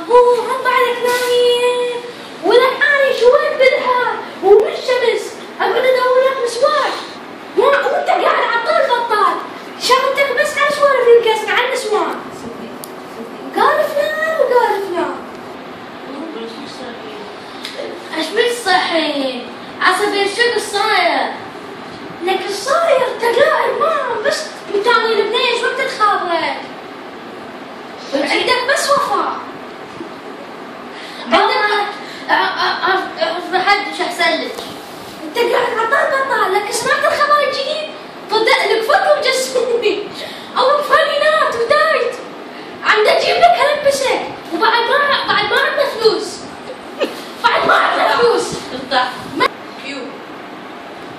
هم بعدك نايم ولك عايش وين بدها ومن الشمس اقعد ادور لك مسواك وانت قاعد على طول بطال شغلتك بس على سوالف القسم على النسوان. قال فلان وقال فلان. ايش بك صحي؟ عصبي شو صاير؟ لك الصاير تقاعد ما بس بتعمل بنيش وانت تخابرك. عندك بس وفاء. عندك محدش احسن لك. انت قاعد عطال بطال لك سمعت الخبر الجديد؟ طلع لك فك وجسمي او فانينات ودايت. عم اجيب لك البسك وبعد ما عندنا فلوس. بعد ما عندنا فلوس. افتح. كيو.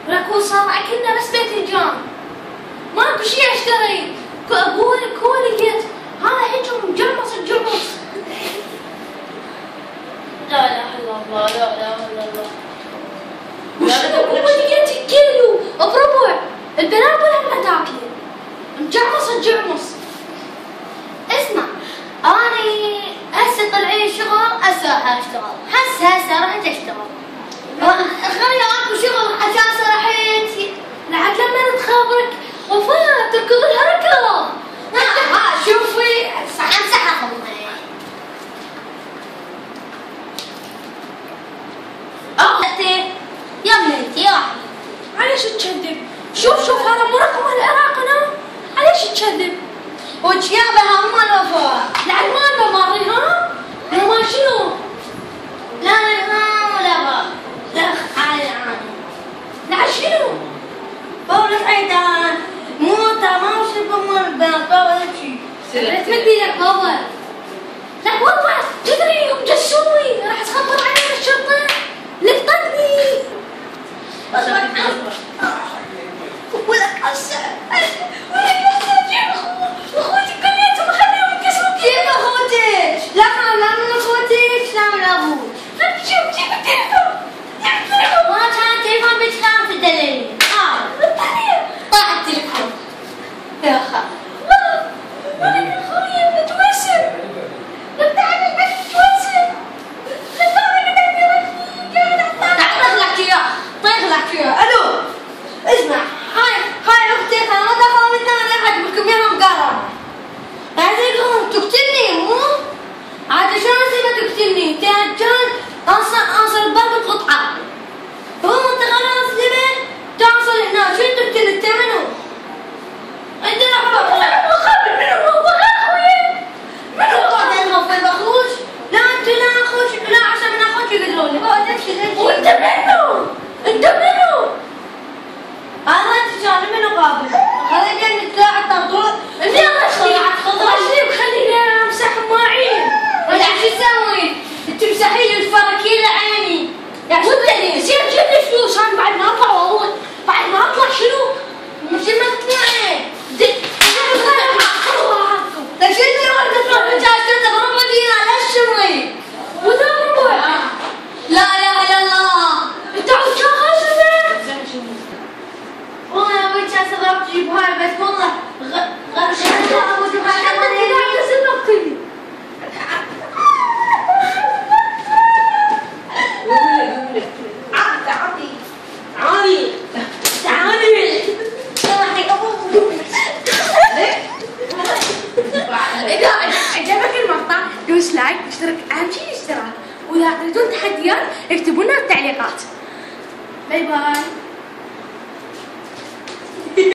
لك صار كنا بس باذنجان. ماكو شيء اشتري. كول لقيت هذا هجم جرمص. لا اله الا الله لا اله الا الله. وش لقيت كيلو بربع البنات ولا ما تاكلي مجعمص. اسمع اني هسه طلعي شغل هسه اشتغل هسه رحت اشتغل خلي اكو شغل عشان رحت لعد لما تخابرك وفاء تركض الهركه. شوفي امسحها يا بنتي يا عليش تكذب؟ شوف هذا مو رقم العراق انا عليش تكذب؟ وش يابها مال وفاء؟ لعد ما ماري ها؟ ما شنو؟ لا ولا لا عادي لعد شنو؟ بقول عيدان موتة ما وش بمر البنات ولا شيء. سرت بدي لك بابا. لك والله تدري جسومي راح تخبر عني الشرطة لقطتني. ولك هسه جيب اخوتي كليتهم خليهم يكسروا كيف اخوتك؟ لا من اخوتك لا من ابوك. جيب التليفون ما كان التليفون بيتخان في الدليل. طاح التليفون يا خا ولك اخويا بتوسم بتعمل بس بتوسم طيح لك اياه. الو اسمع هاي اختي انا ما دخل منها انا عجبكم ياهم قرار عايزكم تقتلني مو عاد شلون ما تقتلني تهجن انصر الباب القطعه هو انت خلاص زبل تعصل هنا شو تقتل انت منو؟ عندنا خبر منو هو اخوي منو قاعد نخاف باخوش؟ لا انت لا اخوش لا عشان من اخوك يقدروني وانت منو؟ انت منو؟ انا تجاني منو قابل؟ خليني نتلاعب تطول اني انا خليني وخليني امسح معين. ولا شو تسوي؟ تمسحي لي وتفركي لي عيني. يعني شو بدي؟ جيب لي فلوس انا بعد ما اطلع واروح بعد ما اطلع شنو؟ مش ما تطلعي. ليش انت وقت تروح رجعت بربع دينار ليش شوي؟ وذا بربع. لا اله الا الله. انت عاوز والله يا ابوي كان صدقت تجيب هاي بس والله غير ابو جيب هاي حتى انت قاعد تسبقتني. تعالي إذا عجبك المقطع دوس لايك واشترك اهم شيء الاشتراك واذا تريدون تحديات اكتبوا لنا بالتعليقات. باي باي.